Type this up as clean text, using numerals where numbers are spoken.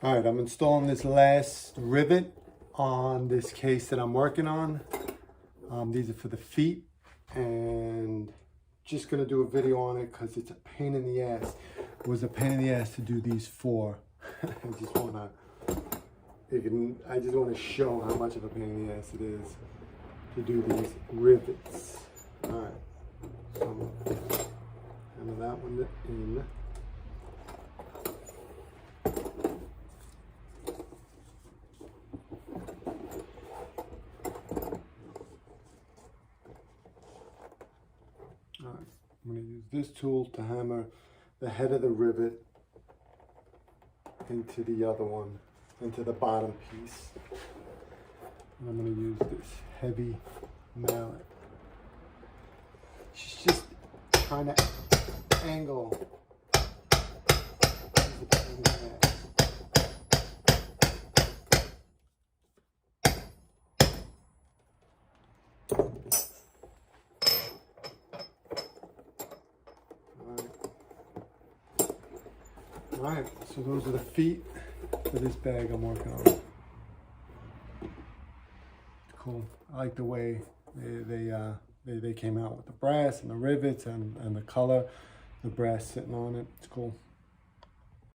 All right, I'm installing this last rivet on this case that I'm working on. These are for the feet, and just gonna do a video on it because it's a pain in the ass. It was a pain in the ass to do these four. I just wanna show how much of a pain in the ass it is to do these rivets. All right, so I'm gonna handle that one in. Alright, I'm going to use this tool to hammer the head of the rivet into the other one, into the bottom piece. And I'm going to use this heavy mallet. She's just trying to angle. Alright, so those are the feet for this bag I'm working on. Cool. I like the way they came out with the brass and the rivets and the color, the brass sitting on it. It's cool.